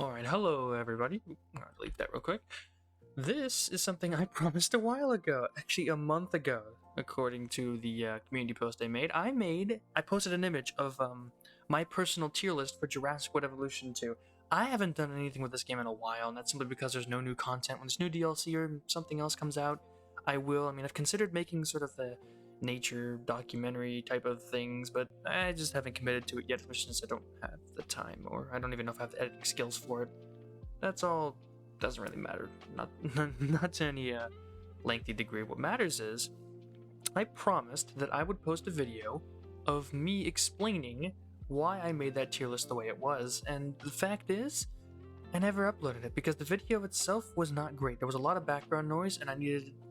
Alright, hello everybody. I'll leave that real quick. This is something I promised a while ago, actually a month ago, according to the community post I made. I posted an image of my personal tier list for Jurassic World Evolution 2. I haven't done anything with this game in a while, and that's simply because there's no new content. When there's new DLC or something else comes out, I will. I mean, I've considered making sort of a nature documentary type of things, but I just haven't committed to it yet, since I don't have the time, or I don't even know if I have the editing skills for it. That's all. Doesn't really matter. Not to any lengthy degree. What matters is I promised that I would post a video of me explaining why I made that tier list the way it was, and the fact is I never uploaded it because the video itself was not great. There was a lot of background noise, and I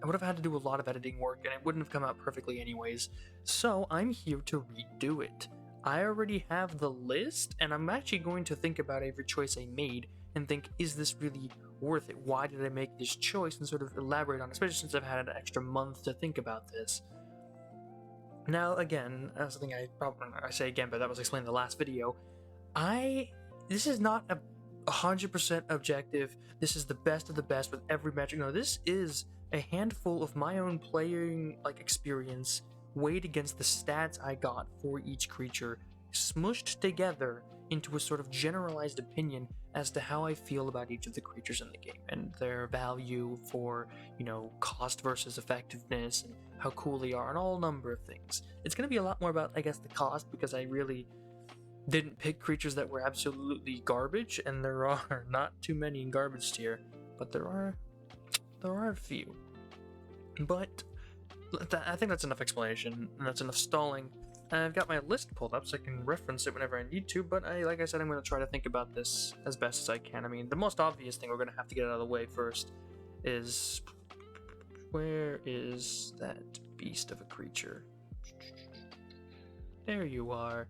would have had to do a lot of editing work, and it wouldn't have come out perfectly anyways. So I'm here to redo it. I already have the list, and I'm actually going to think about every choice I made and think, is this really worth it? Why did I make this choice? And sort of elaborate on it, especially since I've had an extra month to think about this. Now, again, that's the thing I say again, but that was explained in the last video. This is not a 100% objective. This is the best of the best with every metric. No, this is a handful of my own playing experience weighed against the stats I got for each creature, smushed together into a sort of generalized opinion as to how I feel about each of the creatures in the game and their value for, cost versus effectiveness and how cool they are and all number of things. It's going to be a lot more about, I guess, the cost, because I really didn't pick creatures that were absolutely garbage, and there are not too many in garbage tier, but there are a few. But I think that's enough explanation, and that's enough stalling. I've got my list pulled up so I can reference it whenever I need to, but like I said, I'm going to try to think about this as best as I can. I mean, the most obvious thing we're going to have to get out of the way first is, where is that beast of a creature? There you are.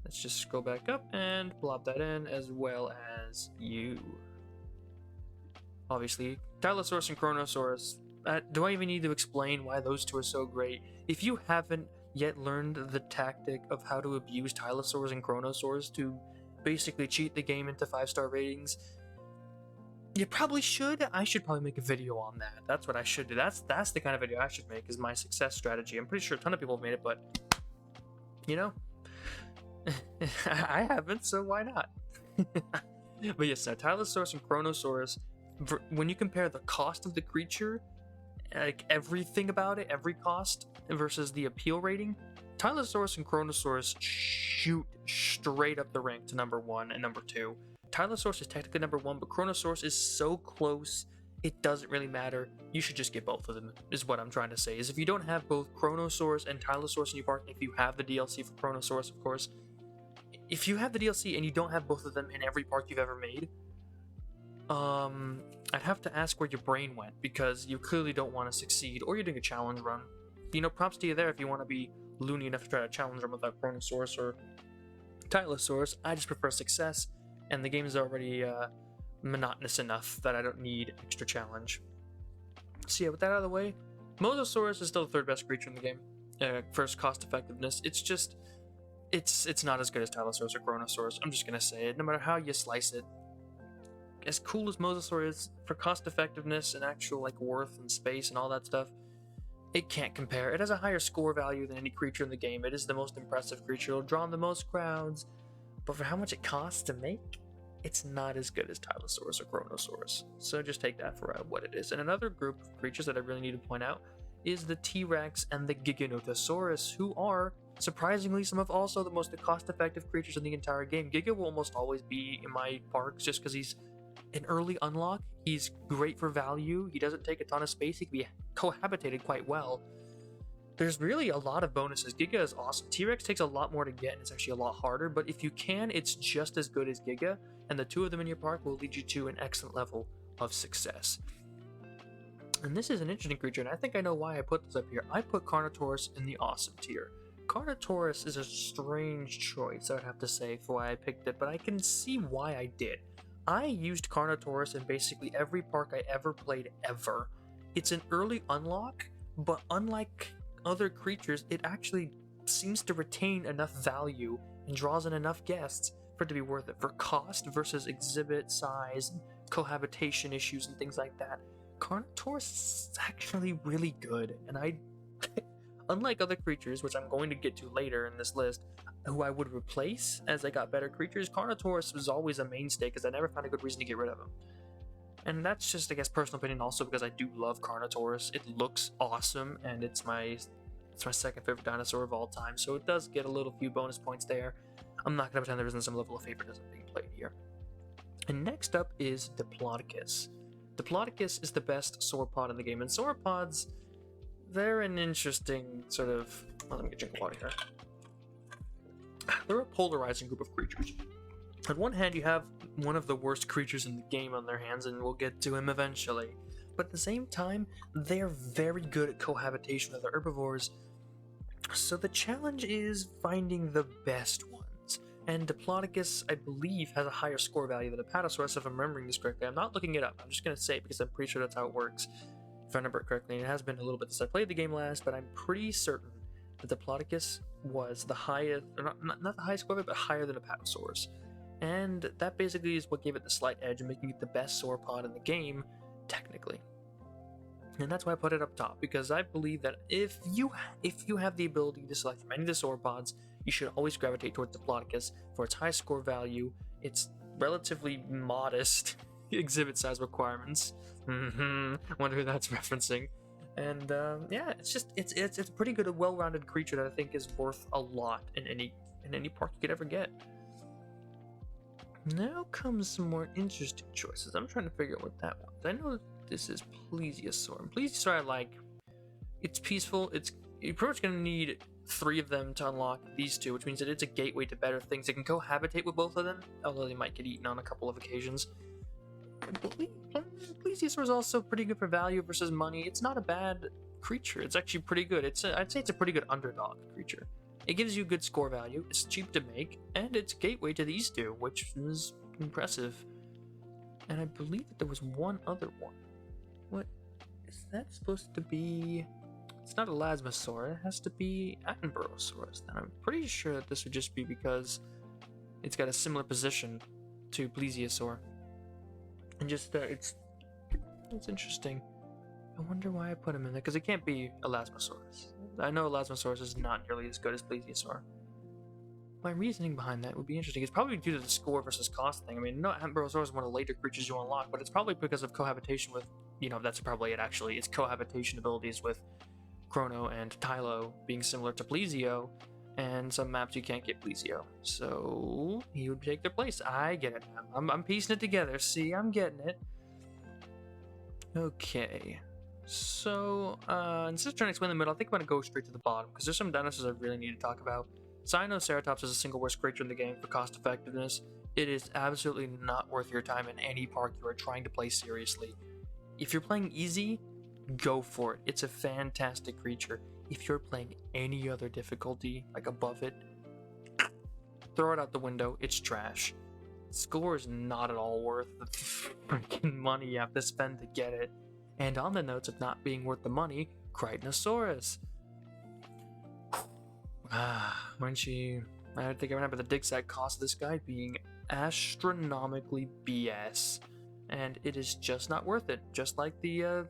Let's just scroll back up and plop that in, as well as you. Obviously, Tylosaurus and Carnotaurus. Do I even need to explain why those two are so great? If you haven't yet learned the tactic of how to abuse Tylosaurs and Carnotaurus to basically cheat the game into 5-star ratings, you probably should. I should probably make a video on that. That's what I should do. That's the kind of video I should make, is my success strategy. I'm pretty sure a ton of people have made it, but I haven't, so why not? But yes, Tylosaurus and Carnotaurus, when you compare the cost of the creature, like everything about it, every cost versus the appeal rating, Tylosaurus and Carnotaurus shoot straight up the rank to number 1 and number 2. Tylosaurus is technically number 1, but Carnotaurus is so close, it doesn't really matter. You should just get both of them, is what I'm trying to say. Is if you don't have both Carnotaurus and Tylosaurus in your park, if you have the DLC for Carnotaurus, of course, if you have the DLC and you don't have both of them in every park you've ever made, I'd have to ask where your brain went, because you clearly don't want to succeed, or you're doing a challenge run. Props to you there if you want to be loony enough to try to challenge run without Carnotaurus or Tylosaurus. I just prefer success, and the game is already monotonous enough that I don't need extra challenge. So yeah, with that out of the way, Mosasaurus is still the 3rd best creature in the game. First cost effectiveness, it's just, it's not as good as Tylosaurus or Carnotaurus. I'm just gonna say it, no matter how you slice it. As cool as Mosasaur is for cost effectiveness and actual worth and space and all that stuff, it can't compare. It has a higher score value than any creature in the game. It is the most impressive creature. It'll draw the most crowds, but for how much it costs to make, it's not as good as Tylosaurus or Carnotaurus. So just take that for what it is. And another group of creatures that I really need to point out is the T-Rex and the Giganotosaurus, who are surprisingly some of also the most cost-effective creatures in the entire game. Giga will almost always be in my parks just because he's an early unlock. He's great for value. He doesn't take a ton of space. He can be cohabitated quite well. There's really a lot of bonuses. Giga is awesome. T-Rex takes a lot more to get, and it's actually a lot harder, but if you can, it's just as good as Giga, and the two of them in your park will lead you to an excellent level of success. And this is an interesting creature, and I think I know why I put this up here. I put Carnotaurus in the awesome tier. Carnotaurus is a strange choice, I would have to say, for why I picked it, but I can see why I did. I used Carnotaurus in basically every park I ever played ever. It's an early unlock, but unlike other creatures, it actually seems to retain enough value and draws in enough guests for it to be worth it. For cost versus exhibit size, cohabitation issues, and things like that, Carnotaurus is actually really good. And I, unlike other creatures, which I'm going to get to later in this list, who I would replace as I got better creatures, Carnotaurus was always a mainstay because I never found a good reason to get rid of him. And that's just, I guess, personal opinion also because I do love Carnotaurus. It looks awesome, and it's my second favorite dinosaur of all time, so it does get a little few bonus points there. I'm not going to pretend there isn't some level of favoritism being played here. And next up is Diplodocus. Diplodocus is the best sauropod in the game, and sauropods, they're an interesting sort of... Well, let me get a drink of water here. They're a polarizing group of creatures. On one hand, you have one of the worst creatures in the game on their hands, and we'll get to him eventually. But at the same time, they're very good at cohabitation with other herbivores. So the challenge is finding the best ones. And Diplodocus, I believe, has a higher score value than a Pterosaurus, if I'm remembering this correctly. I'm not looking it up. I'm just going to say it because I'm pretty sure that's how it works. If I remember it correctly, and it has been a little bit since I played the game last, but I'm pretty certain that Diplodocus was the highest, or not the highest score, but higher than a Pterosaurus. And that basically is what gave it the slight edge in making it the best sauropod in the game, technically. And that's why I put it up top, because I believe that if you have the ability to select from any of the sauropods, you should always gravitate towards Diplodocus for its high score value, its relatively modest exhibit size requirements. Wonder who that's referencing. And yeah, it's a pretty good, well-rounded creature that I think is worth a lot in any park you could ever get. Now comes some more interesting choices. I'm trying to figure out what that was. I know this is Plesiosaur. And Plesiosaur I like. It's peaceful. You're pretty much going to need 3 of them to unlock these 2, which means that it's a gateway to better things. It can cohabitate with both of them, although they might get eaten on a couple of occasions. Plesiosaur is also pretty good for value versus money. It's not a bad creature. It's actually pretty good. I'd say it's a pretty good underdog creature. It gives you good score value, it's cheap to make, and it's gateway to these 2, which is impressive. And I believe that there was one other one. What is that supposed to be? It's not Elasmosaurus, it has to be Attenborosaurus. And I'm pretty sure that this would just be because it's got a similar position to Plesiosaur. And just, it's interesting. I wonder why I put him in there, because it can't be Elasmosaurus. I know Elasmosaurus is not nearly as good as Plesiosaur. My reasoning behind that would be interesting. It's probably due to the score versus cost thing. I mean, no, Camarosaurus is one of the later creatures you unlock, but it's probably because of cohabitation with, that's probably it actually. It's cohabitation abilities with Chrono and Tylo being similar to Plesio, and some maps you can't get Plesio. So he would take their place. I get it now. I'm piecing it together. See, I'm getting it. Okay. So, instead of trying to explain the middle, I think I'm going to go straight to the bottom, because there's some dinosaurs I really need to talk about. Cyanoceratops is the single worst creature in the game for cost effectiveness. It is absolutely not worth your time in any park you are trying to play seriously. If you're playing easy, go for it. It's a fantastic creature. If you're playing any other difficulty, like above it, throw it out the window. It's trash. Score is not at all worth the freaking money you have to spend to get it. And on the notes of not being worth the money, Kryptosaurus. I think I remember the dig sack cost of this guy being astronomically BS. And it is just not worth it. Just like the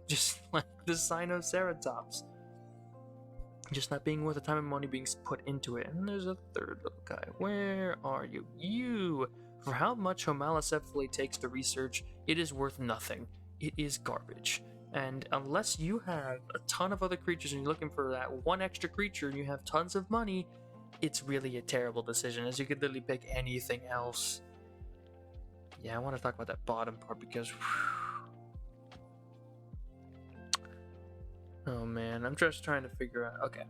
Cyanoceratops. Just not being worth the time and money being put into it. And there's a third little guy. Where are you? You! For how much Homalocephaly takes to research, it is worth nothing. It is garbage. And unless you have a ton of other creatures and you're looking for that one extra creature and you have tons of money, it's really a terrible decision, as you could literally pick anything else. Yeah, I want to talk about that bottom part because... Oh man, I'm just trying to figure out... Okay.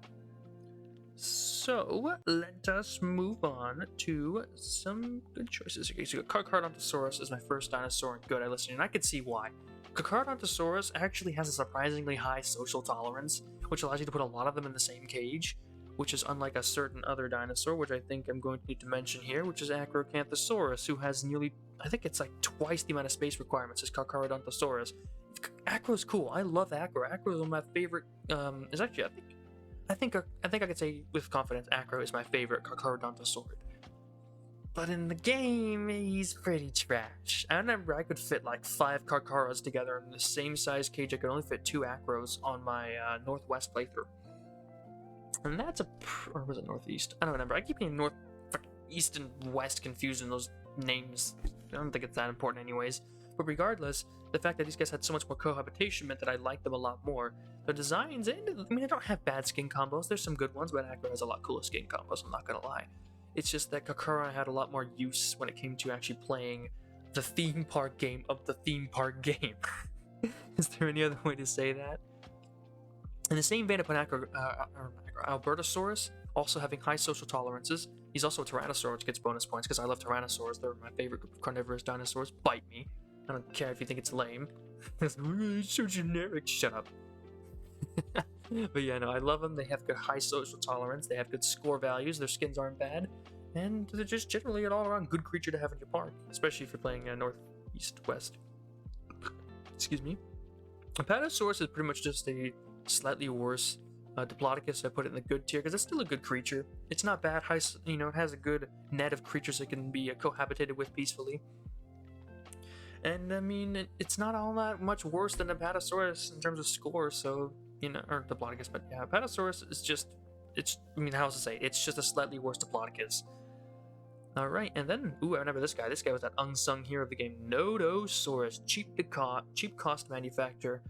So, let us move on to some good choices. Okay, so Carcardontosaurus is my first dinosaur in good I listened, and I could see why. Carcardontosaurus actually has a surprisingly high social tolerance, which allows you to put a lot of them in the same cage, which is unlike a certain other dinosaur, which I think I'm going to need to mention here, which is Acrocanthosaurus, who has nearly, I think it's like twice the amount of space requirements as Carcaradontosaurus. Acro's cool. I love Acro. Acro is one of my favorite, is actually, I think I could say with confidence Acro is my favorite Carcarodontosaurid. But in the game, he's pretty trash. I remember I could fit like 5 Carcaras together in the same size cage. I could only fit 2 Acros on my Northwest playthrough. And that's or was it Northeast? I don't remember. I keep getting East and West confused in those names. I don't think it's that important anyways. But regardless, the fact that these guys had so much more cohabitation meant that I liked them a lot more. The designs, I mean, I don't have bad skin combos. There's some good ones, but Acro has a lot cooler skin combos, I'm not gonna lie. It's just that Carcara had a lot more use when it came to actually playing the theme park game of the theme park game. Is there any other way to say that? In the same vein, I put Albertosaurus, also having high social tolerances. He's also a Tyrannosaurus, which gets bonus points because I love Tyrannosaurs. They're my favorite group of carnivorous dinosaurs. Bite me. I don't care if you think it's lame. It's so generic. Shut up. But yeah, no, I love them. They have good high social tolerance. They have good score values. Their skins aren't bad. And they're just generally an all-around good creature to have in your park, especially if you're playing North, East, West. Excuse me. Apatosaurus is pretty much just a slightly worse Diplodocus. I put it in the good tier because it's still a good creature. It's not bad. It has a good net of creatures that can be cohabitated with peacefully. And I mean, it's not all that much worse than Apatosaurus in terms of score. So or Diplodocus, but yeah, Apatosaurus is just, how to say it? It's just a slightly worse Diplodocus. All right, and then, I remember this guy. This guy was that unsung hero of the game, Nodosaurus, cheap cost manufacturer,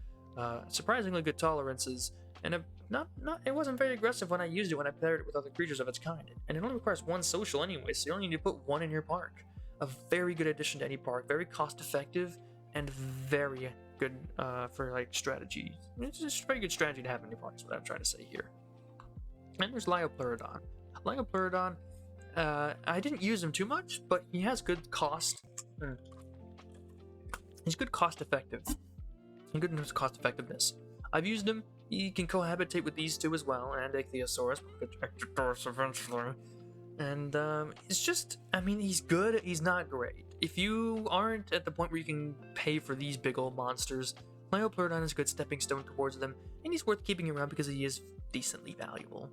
surprisingly good tolerances, and it wasn't very aggressive when I used it when I paired it with other creatures of its kind. And it only requires 1 social anyway, so you only need to put 1 in your park. A very good addition to any park, very cost effective, and very good for like strategy. It's just a very good strategy to have in your park, is what I'm trying to say here. And there's Lyopleurodon. Lyopleurodon, I didn't use him too much, but he has good cost. He's good cost effective. Good cost effectiveness. I've used him. He can cohabitate with these 2 as well, and Ichthyosaurus, eventually. And it's just, he's good, he's not great. If you aren't at the point where you can pay for these big old monsters, Lyopleurodon is a good stepping stone towards them, and he's worth keeping around because he is decently valuable.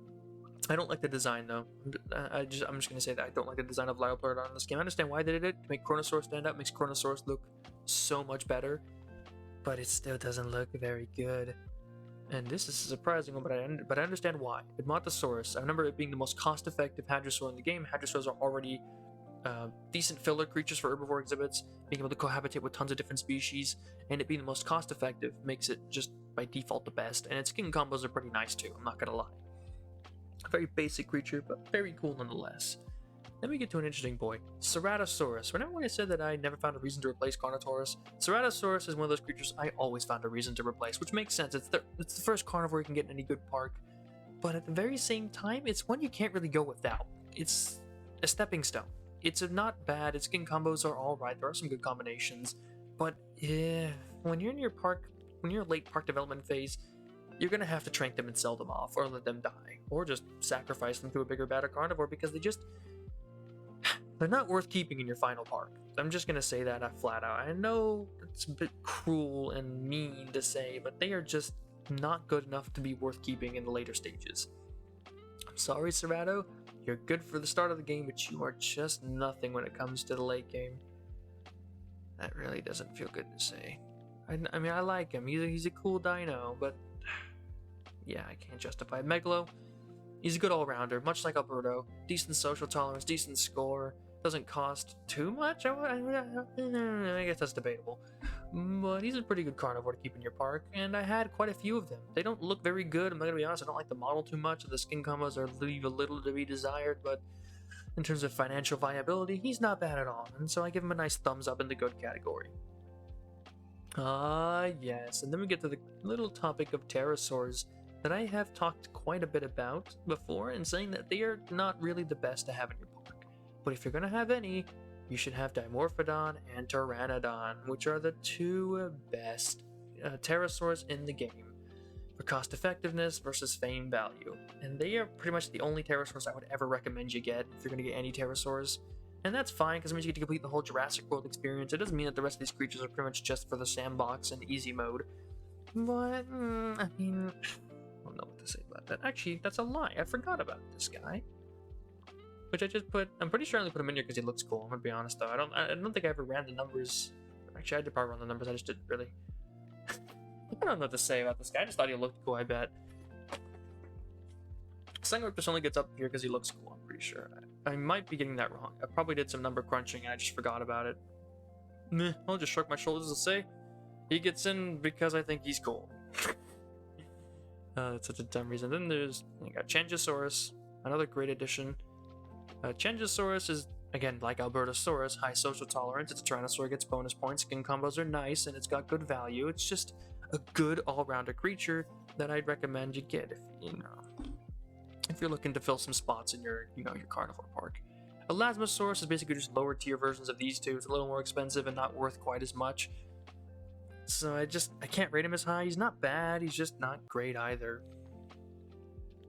I don't like the design though. I'm just gonna say that I don't like the design of Lyopleurodon in this game. I understand why they did it, to make Carnotaurus stand out, makes Carnotaurus look so much better, but it still doesn't look very good. And this is a surprising one, but I understand why. Giganotosaurus, I remember it being the most cost-effective hadrosaur in the game. Hadrosaurs are already decent filler creatures for herbivore exhibits, being able to cohabitate with tons of different species, and it being the most cost-effective makes it just by default the best. And its skin combos are pretty nice too, I'm not gonna lie. A very basic creature, but very cool nonetheless. Then we get to an interesting boy, Ceratosaurus. Remember when I said that I never found a reason to replace Carnotaurus? Ceratosaurus is one of those creatures I always found a reason to replace, which makes sense. It's the first carnivore you can get in any good park, but at the very same time, it's one you can't really go without. It's a stepping stone. It's not bad. Its skin combos are alright. There are some good combinations, but when you're in your park, when you're late park development phase, you're gonna have to trank them and sell them off, or let them die, or just sacrifice them to a bigger, badder carnivore because they're not worth keeping in your final park. I'm just gonna say that flat out. I know it's a bit cruel and mean to say, but they are just not good enough to be worth keeping in the later stages. I'm sorry, Cerato. You're good for the start of the game, but you are just nothing when it comes to the late game. That really doesn't feel good to say. I mean, I like him. He's a cool dino, but yeah, I can't justify it. Megalo, he's a good all-rounder, much like Alberto. Decent social tolerance, decent score. Doesn't cost too much. I guess that's debatable. But he's a pretty good carnivore to keep in your park, and I had quite a few of them. They don't look very good. I'm not gonna be honest. I don't like the model too much. The skin combos leave a little to be desired, but in terms of financial viability, he's not bad at all. And so I give him a nice thumbs up in the good category. Yes. And then we get to the little topic of Pterosaurs that I have talked quite a bit about before, and saying that they are not really the best to have in your park. But if you're going to have any, you should have Dimorphodon and Pteranodon, which are the 2 best pterosaurs in the game for cost effectiveness versus fame value. And they are pretty much the only pterosaurs I would ever recommend you get if you're going to get any pterosaurs. And that's fine, because it means you get to complete the whole Jurassic World experience. It doesn't mean that the rest of these creatures are pretty much just for the sandbox and easy mode. But, I don't know what to say about that. Actually, that's a lie. I forgot about this guy. which I just put. I'm pretty sure I only put him in here because he looks cool. I'm gonna be honest though. I don't think I ever ran the numbers. Actually, I did probably run the numbers. I just didn't really. I don't know what to say about this guy. I just thought he looked cool. I bet. Cyanoceratops only gets up here because he looks cool. I'm pretty sure. I might be getting that wrong. I probably did some number crunching and I just forgot about it. Meh, I'll just shrug my shoulders and say he gets in because I think he's cool. That's such a dumb reason. Then there's you got Changeosaurus, another great addition. Changeosaurus is again like Albertosaurus, high social tolerance. It's a Tyrannosaur, gets bonus points. Skin combos are nice and it's got good value. It's just a good all-rounder creature that I'd recommend you get if you're looking to fill some spots in your your carnivore park. Elasmosaurus is basically just lower tier versions of these two. It's a little more expensive and not worth quite as much. So I can't rate him as high. He's not bad, he's just not great either.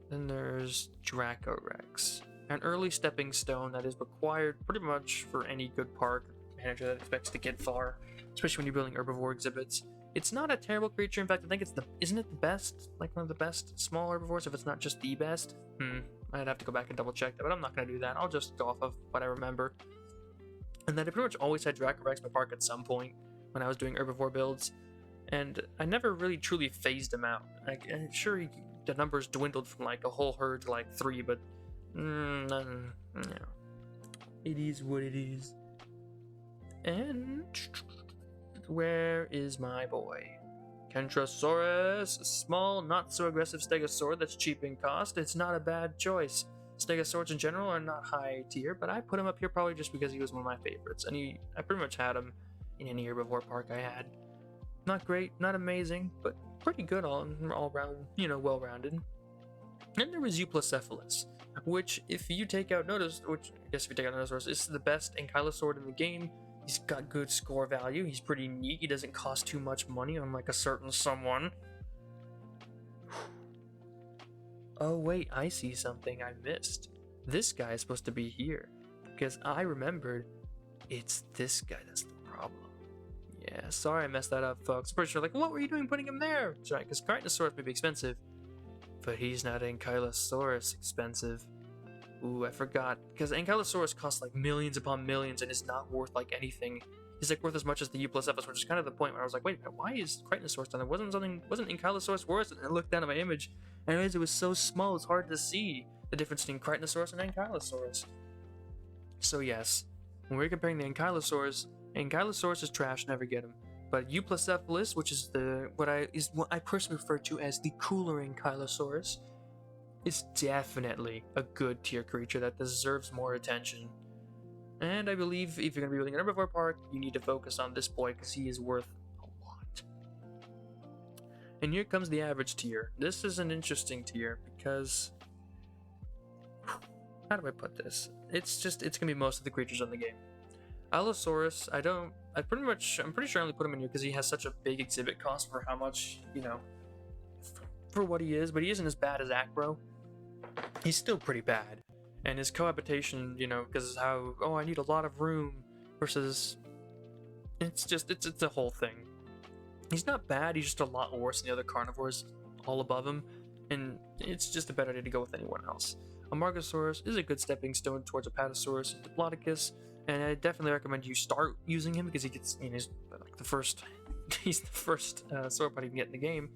Then there's Draco Rex, an early stepping stone that is required pretty much for any good park manager that expects to get far, especially when you're building herbivore exhibits. It's not a terrible creature. In fact, I think isn't it the best, like one of the best small herbivores, if it's not just the best? I'd have to go back and double check that, but I'm not going to do that. I'll just go off of what I remember. And then I pretty much always had Draco Rex in my park at some point when I was doing herbivore builds, and I never really truly phased him out. I'm sure the numbers dwindled from like a whole herd to like 3, but it is what it is. And where is my boy? Kentrosaurus, a small, not so aggressive stegosaur that's cheap in cost. It's not a bad choice. Stegosaurs in general are not high tier, but I put him up here probably just because he was one of my favorites, and I pretty much had him in any herbivore park I had. Not great, not amazing, but pretty good all around, well-rounded. Then there was Placephalus, which if you take out Nodosaurus, is the best Ankylosaur in the game. He's got good score value. He's pretty neat. He doesn't cost too much money, unlike a certain someone. Oh wait, I see something I missed. This guy is supposed to be here, because I remembered it's this guy that's the problem. Yeah, sorry I messed that up, folks. Pretty sure, what were you doing putting him there? That's right, because Carnotaurus may be expensive, but he's not Ankylosaurus expensive. Ooh, I forgot, because Ankylosaurus costs like millions upon millions and is not worth like anything. He's like worth as much as the Eupleurodon, which is kind of the point where I was like, wait a minute, why is Kryptosaurus down there? Wasn't Ankylosaurus worse? And I looked down at my image, and I realized it was so small it's hard to see the difference between Kryptosaurus and Ankylosaurus. So yes, when we're comparing the Ankylosaurus is trash, never get him. But Eupleurodon, which is what I personally refer to as the cooler Ankylosaurus, is definitely a good tier creature that deserves more attention. And I believe if you're going to be building an herbivore park, you need to focus on this boy because he is worth a lot. And here comes the average tier. This is an interesting tier because, how do I put this? It's going to be most of the creatures in the game. Allosaurus, I'm pretty sure I only put him in here because he has such a big exhibit cost for how much, for what he is, but he isn't as bad as Acro. He's still pretty bad. And his cohabitation, because how, I need a lot of room versus, it's a whole thing. He's not bad, he's just a lot worse than the other carnivores all above him, and it's just a better idea to go with anyone else. Amargasaurus is a good stepping stone towards Apatosaurus and Diplodocus, and I definitely recommend you start using him because he gets, he's like the first sauropod you can get in the game.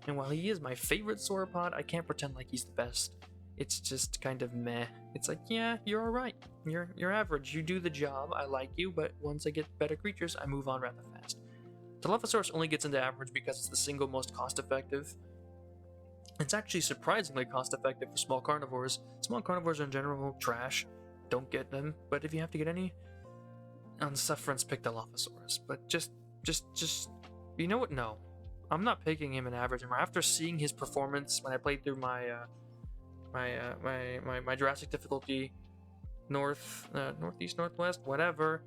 And while he is my favorite sauropod, I can't pretend like he's the best. It's just kind of meh. It's like, yeah, you're alright. You're average. You do the job. I like you, but once I get better creatures, I move on rather fast. Dilophosaurus only gets into average because it's the single most cost-effective. It's actually surprisingly cost-effective for small carnivores. Small carnivores are in general trash. Don't get them. But if you have to get any, on sufferance, pick Dilophosaurus. But just, you know what? No. I'm not picking him an average anymore. After seeing his performance when I played through my Jurassic difficulty northeast, northwest, whatever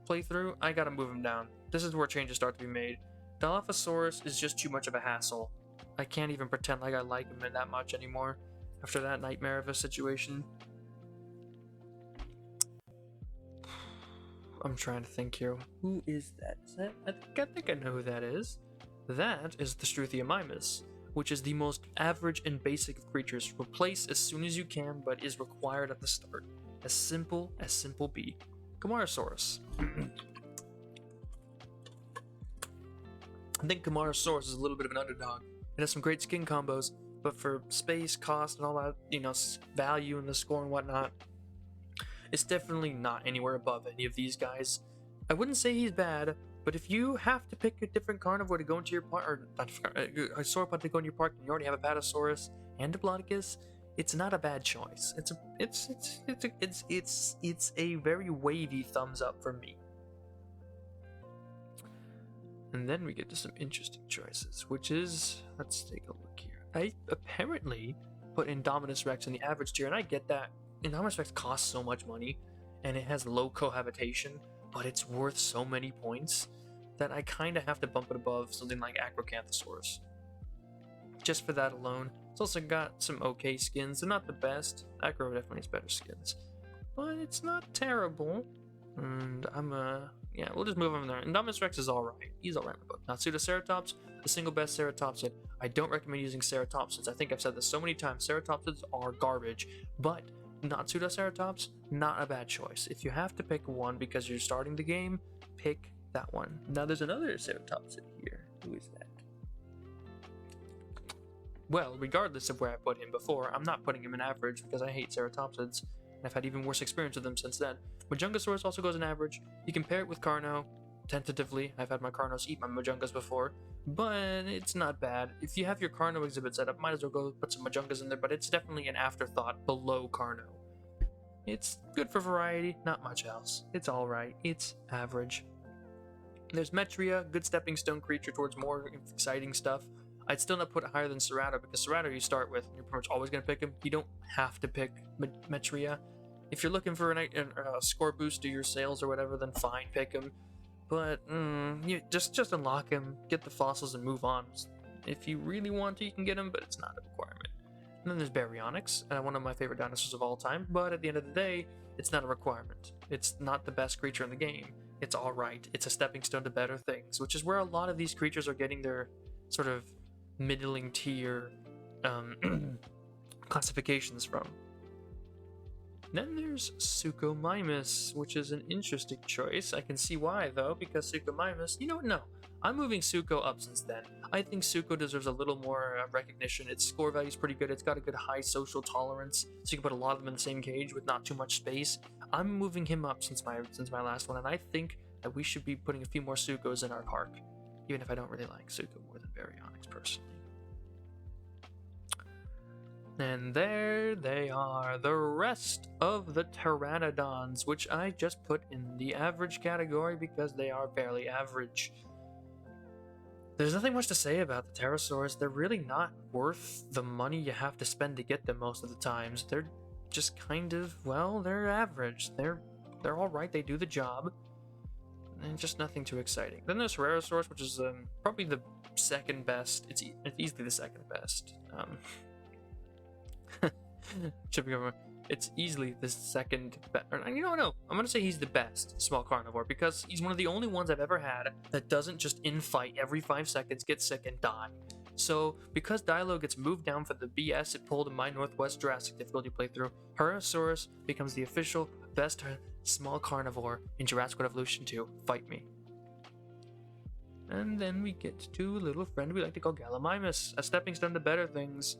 playthrough, I gotta move him down. This is where changes start to be made. Dilophosaurus is just too much of a hassle. I can't even pretend like I like him that much anymore after that nightmare of a situation. I'm trying to think here. Who is that? I think I know who that is. That is the Struthiomimus, which is the most average and basic of creatures. Replace as soon as you can, but is required at the start. As simple be. Camarosaurus. I think Camarosaurus is a little bit of an underdog. It has some great skin combos, but for space, cost, and all that, value in the score and whatnot, it's definitely not anywhere above any of these guys. I wouldn't say he's bad, but if you have to pick a different carnivore to go into your park, or not a sauropod to go into your park, and you already have a Pterosaurus and Diplodocus, it's not a bad choice. It's a very wavy thumbs up for me. And then we get to some interesting choices, which is, let's take a look here. I apparently put Indominus Rex in the average tier, and I get that. Indominus Rex costs so much money, and it has low cohabitation, but it's worth so many points that I kind of have to bump it above something like Carcardontosaurus. Just for that alone. It's also got some okay skins. They're not the best. Acro definitely has better skins, but it's not terrible. And yeah, we'll just move on there. Indominus Rex is alright. He's alright in the book. Natsutoceratops, the single best ceratopsid. I don't recommend using ceratopsids. I think I've said this so many times. Ceratopsids are garbage, but Natsutoceratops, not a bad choice. If you have to pick one because you're starting the game, pick that one. Now there's another ceratopsid here. Who is that? Well, regardless of where I put him before, I'm not putting him in average because I hate ceratopsids, and I've had even worse experience with them since then. Majungasaurus also goes in average. You can pair it with Carno, tentatively. I've had my Carnos eat my Majungas before, but it's not bad. If you have your Carno exhibit set up, might as well go put some Majungas in there, but it's definitely an afterthought below Carno. It's good for variety, not much else. It's alright. It's average. There's Metria, good stepping stone creature towards more exciting stuff. I'd still not put it higher than Ceratosaurus, because Ceratosaurus you start with, and you're pretty much always going to pick him. You don't have to pick Metria. If you're looking for a score boost to your sales or whatever, then fine, pick him. But you just unlock him, get the fossils, and move on. If you really want to, you can get him, but it's not a requirement. And then there's Baryonyx, one of my favorite dinosaurs of all time, but at the end of the day, it's not a requirement. It's not the best creature in the game. It's alright. It's a stepping stone to better things, which is where a lot of these creatures are getting their sort of middling tier classifications from. Then there's Suchomimus, which is an interesting choice. I can see why, though, because Suchomimus, no, I'm moving Sucho up since then. I think Sucho deserves a little more recognition. Its score value is pretty good. It's got a good high social tolerance, so you can put a lot of them in the same cage with not too much space. I'm moving him up since my last one, and I think that we should be putting a few more Suchos in our park, even if I don't really like Sucho more than Baryonyx personally. And there they are, the rest of the Pteranodons, which I just put in the average category because they are barely average. There's nothing much to say about the Pterosaurs. They're really not worth the money you have to spend to get them most of the times. They're just kind of, well, they're average. They're alright, they do the job. And just nothing too exciting. Then there's Tyrannosaurus, which is probably the second best. It's easily the second best. It's easily the second best. No, I'm gonna say he's the best small carnivore because he's one of the only ones I've ever had that doesn't just infight every 5 seconds, get sick, and die. So, because Dilo gets moved down for the BS it pulled in my Northwest Jurassic difficulty playthrough, Tyrannosaurus becomes the official best small carnivore in Jurassic World Evolution 2. Fight me. And then we get to a little friend we like to call Gallimimus, a stepping stone to better things.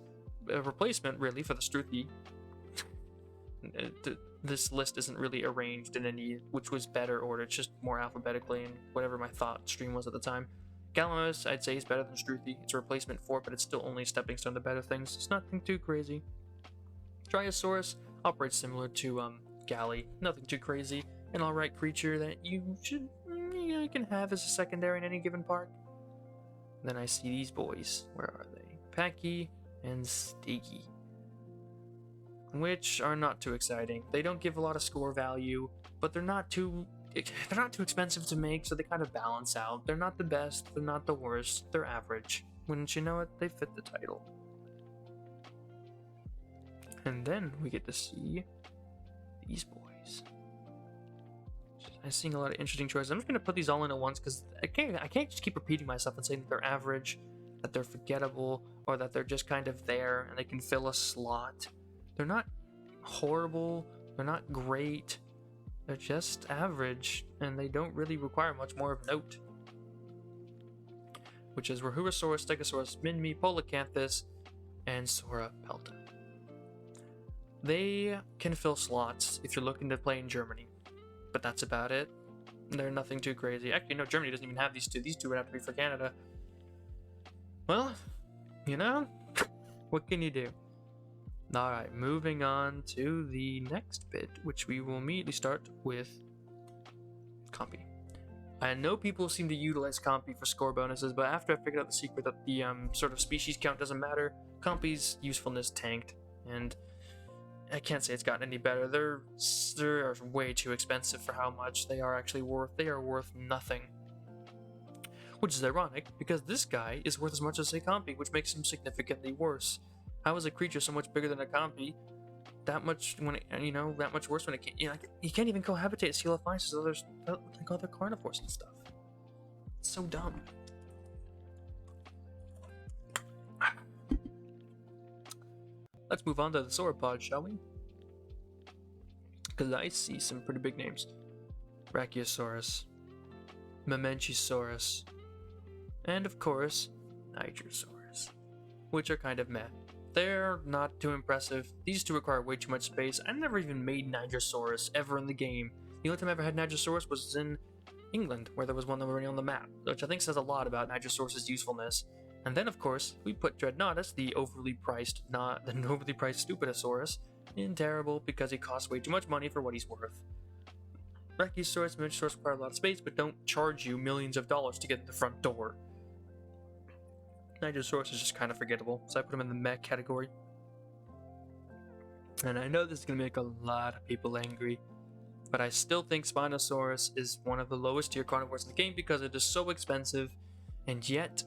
A replacement, really, for the Struthi. This list isn't really arranged in any which was better order. It's just more alphabetically and whatever my thought stream was at the time. Gallimimus, I'd say, is better than Struthi. It's a replacement for it, but it's still only a stepping stone to better things. It's nothing too crazy. Triosaurus operates similar to Gally. Nothing too crazy. An alright creature that you can have as a secondary in any given park. Then I see these boys. Where are they? Packy and Steaky, which are not too exciting. They don't give a lot of score value, but they're not too expensive to make, so they kind of balance out. They're not the best, they're not the worst, they're average. Wouldn't you know it, they fit the title. And then we get to see these boys. I'm seeing a lot of interesting choices. I'm just going to put these all in at once because I can't just keep repeating myself and saying that they're average, that they're forgettable, or that they're just kind of there and they can fill a slot. They're not horrible, They're not great. They're just average, and they don't really require much more of note. Which is Rahurosaurus, Stegosaurus, Minmi, Polacanthus, and Sauropod. They can fill slots if you're looking to play in Germany, but that's about it. They're nothing too crazy. Actually, no, Germany doesn't even have these two. These two would have to be for Canada. Well, you know, what can you do? Alright, moving on to the next bit, which we will immediately start with Compy. I know people seem to utilize Compy for score bonuses, but after I figured out the secret that the sort of species count doesn't matter, Compy's usefulness tanked, and I can't say it's gotten any better. They're way too expensive for how much they are actually worth. They are worth nothing. Which is ironic, because this guy is worth as much as a Compy, which makes him significantly worse. How is a creature so much bigger than a Compy that much when it, that much worse when it can't, he can't even cohabitate at Coelophysis with others, like other carnivores and stuff. It's so dumb. Let's move on to the Sauropod, shall we? Because I see some pretty big names. Brachiosaurus, Mamenchisaurus, and of course, Nitrosaurus, which are kind of meh. They're not too impressive. These two require way too much space. I never even made Nitrosaurus ever in the game. The only time I ever had Nitrosaurus was in England, where there was one that was already on the map, which I think says a lot about Nitrosaurus' usefulness. And then, of course, we put Dreadnoughtus, the overly priced Stupidosaurus, in terrible because he costs way too much money for what he's worth. Brachiosaurus and Mentosaurus require a lot of space, but don't charge you millions of dollars to get in the front door. Nitrosaurus is just kind of forgettable, so I put him in the mech category. And I know this is going to make a lot of people angry, but I still think Spinosaurus is one of the lowest tier carnivores in the game because it is so expensive, and yet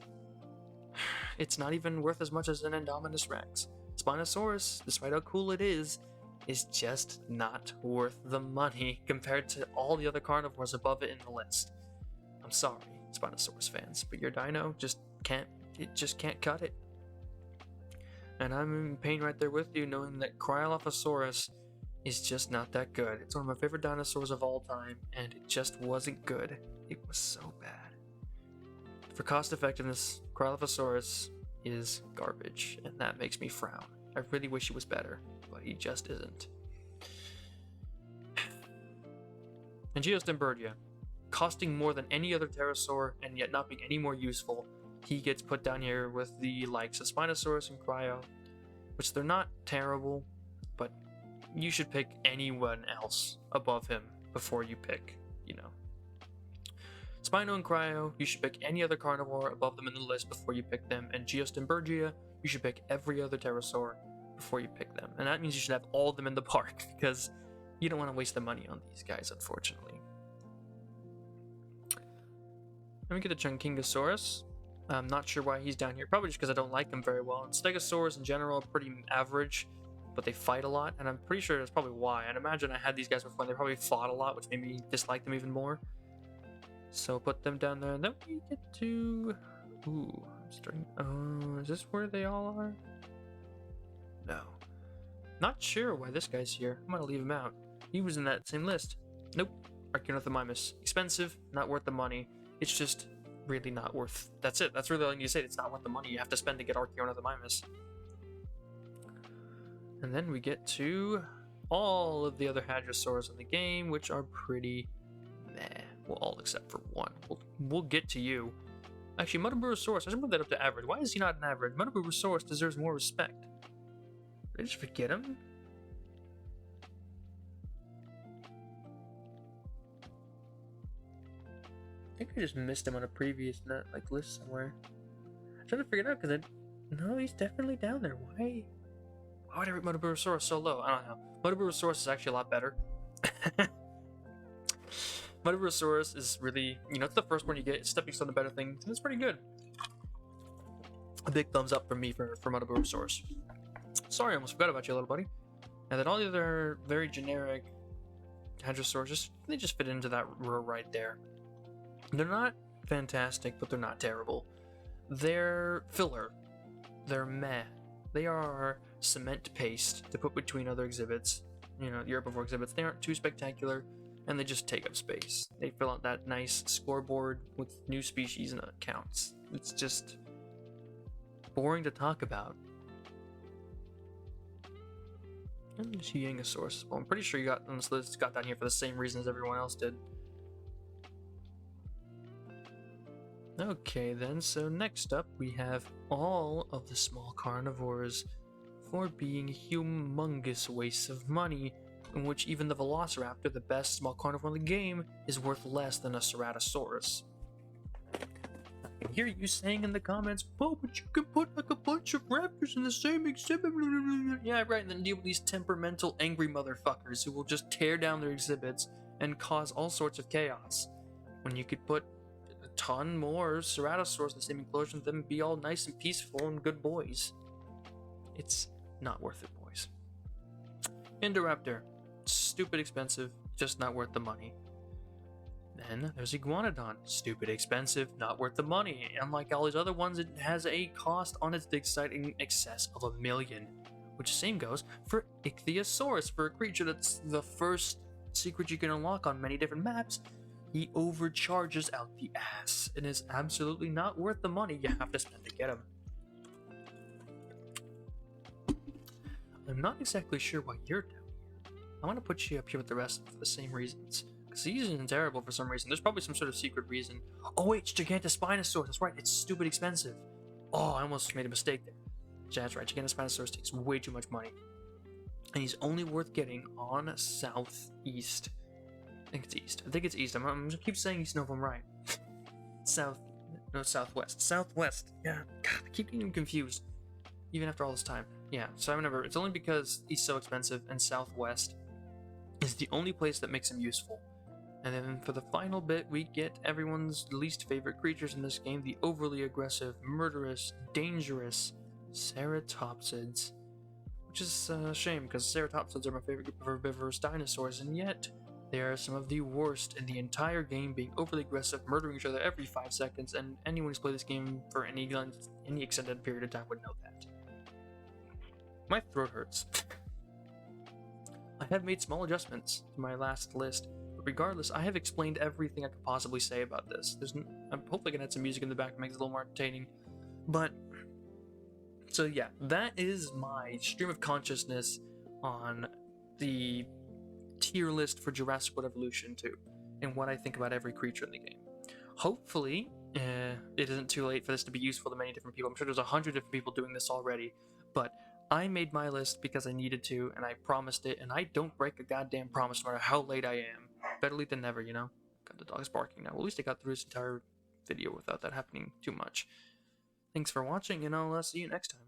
it's not even worth as much as an Indominus Rex. Spinosaurus, despite how cool it is just not worth the money compared to all the other carnivores above it in the list. I'm sorry, Spinosaurus fans, but your dino just can't cut it. And I'm in pain right there with you, knowing that Cryolophosaurus is just not that good. It's one of my favorite dinosaurs of all time, and it just wasn't good. It was so bad. For cost effectiveness, Cryolophosaurus is garbage, and that makes me frown. I really wish he was better, but he just isn't. And Geostemburgia, costing more than any other pterosaur and yet not being any more useful, he gets put down here with the likes of Spinosaurus and Cryo, which they're not terrible, but you should pick anyone else above him before you pick, Spino and Cryo, you should pick any other carnivore above them in the list before you pick them, and Geostemburgia, you should pick every other pterosaur before you pick them. And that means you should have all of them in the park, because you don't want to waste the money on these guys, unfortunately. Let me get a Changeosaurus. I'm not sure why he's down here, probably just because I don't like him very well. And Stegosaurs in general are pretty average, but they fight a lot, and I'm pretty sure that's probably why. I'd imagine I had these guys before, and they probably fought a lot, which made me dislike them even more. So put them down there, and then we get to... Ooh, I'm starting... Oh, is this where they all are? No. Not sure why this guy's here. I'm gonna leave him out. He was in that same list. Nope. Carcardontosaurus. Expensive, not worth the money. It's just really not worth... That's it. That's really all you need to say. It's not worth the money you have to spend to get Carcardontosaurus. And then we get to all of the other Hadrosaurs in the game, which are pretty meh. Well, all except for one. We'll get to you. Actually, Muttaburrasaurus, I should put that up to average. Why is he not an average? Muttaburrasaurus deserves more respect. Did I just forget him? I think I just missed him on a previous list somewhere. I'm trying to figure it out because no, he's definitely down there. Why would I rate Muttaburrasaurus so low? I don't know. Muttaburrasaurus is actually a lot better. Muttaburrasaurus is really, it's the first one you get. It's stepping stone to better things, and it's pretty good. A big thumbs up from me for Muttaburrasaurus. Sorry, I almost forgot about you, little buddy. And then all the other very generic Hadrosaurs, they just fit into that row right there. They're not fantastic, but they're not terrible. They're filler. They're meh. They are cement paste to put between other exhibits. you know, Year Before exhibits. They aren't too spectacular, and they just take up space. They fill out that nice scoreboard with new species and accounts. It's just boring to talk about. And Giganotosaurus. Well, I'm pretty sure you got on this list, got down here for the same reason as everyone else did. Okay then, so next up we have all of the small carnivores for being humongous wastes of money, in which even the Velociraptor, the best small carnivore in the game, is worth less than a Ceratosaurus. I can hear you saying in the comments, oh, but you can put like a bunch of raptors in the same exhibit. Yeah, right, and then deal with these temperamental, angry motherfuckers who will just tear down their exhibits and cause all sorts of chaos. When you could put a ton more Ceratosaurs in the same enclosure, then be all nice and peaceful and good boys. It's not worth it, boys. Indoraptor. Stupid expensive, just not worth the money. Then there's Iguanodon. Stupid expensive, not worth the money. Unlike all these other ones, it has a cost on its dig site in excess of $1 million. Which same goes for Ichthyosaurus. For a creature that's the first secret you can unlock on many different maps, he overcharges out the ass and is absolutely not worth the money you have to spend to get him. I'm not exactly sure why you're down here. I want to put you up here with the rest for the same reasons. Because he's terrible for some reason. There's probably some sort of secret reason. Oh wait, it's Giganotospinosaurus. That's right, it's stupid expensive. Oh, I almost made a mistake there. Yeah, that's right, Giganotospinosaurus takes way too much money. And he's only worth getting on southeast. I think it's east. I think it's east. I'm just keep saying east, no, if I'm right. Southwest. Southwest. Yeah, God, I keep getting confused. Even after all this time. Yeah, so I remember, it's only because he's so expensive and Southwest is the only place that makes him useful. And then for the final bit, we get everyone's least favorite creatures in this game, the overly aggressive, murderous, dangerous ceratopsids. Which is a shame, because ceratopsids are my favorite group of herbivorous dinosaurs, and yet they are some of the worst in the entire game, being overly aggressive, murdering each other every 5 seconds, and anyone who's played this game for any extended period of time would know that. My throat hurts. I have made small adjustments to my last list, but regardless, I have explained everything I could possibly say about this. I'm hopefully gonna add some music in the back to make it a little more entertaining. But, so yeah, that is my stream of consciousness on the tier list for Jurassic World Evolution 2, and what I think about every creature in the game. Hopefully, it isn't too late for this to be useful to many different people. I'm sure there's 100 different people doing this already, but I made my list because I needed to, and I promised it, and I don't break a goddamn promise no matter how late I am. Better late than never, you know? God, the dog's barking now. Well, at least I got through this entire video without that happening too much. Thanks for watching, and I'll see you next time.